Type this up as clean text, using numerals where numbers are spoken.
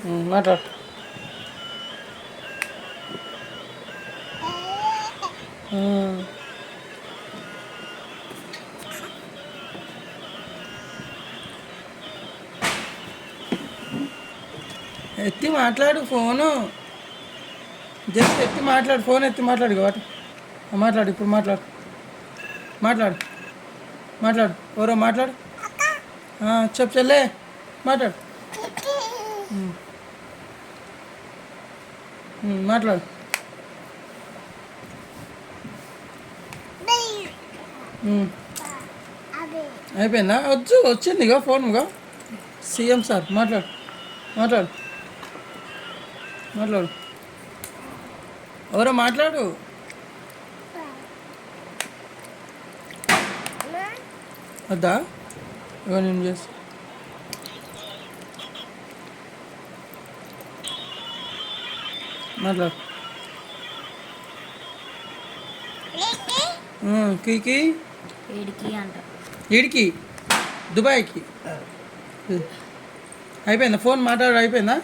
మాట్లాడు. ఎత్తి మాట్లాడు ఫోను. జస్ట్ ఎత్తి మాట్లాడు, ఫోన్ ఎత్తి మాట్లాడు. కాబట్టి మాట్లాడు, ఇప్పుడు మాట్లాడు. మాట్లాడు మాట్లాడు ఎవరో మాట్లాడు. చెప్పు చెల్లే, మాట్లాడు. మాట్లాడు. అయిపోయిందా? వచ్చింది ఇక ఫోన్గా. సీఎం సార్ మాట్లాడు. మాట్లాడు మాట్లాడు ఎవరో మాట్లాడు. వద్దా? ఇక నేను చేస్తా. మాట్లాడు. కీకి ఈడికి దుబాయ్కి అయిపోయిందా? ఫోన్ మాట్లాడు అయిపోయిందా?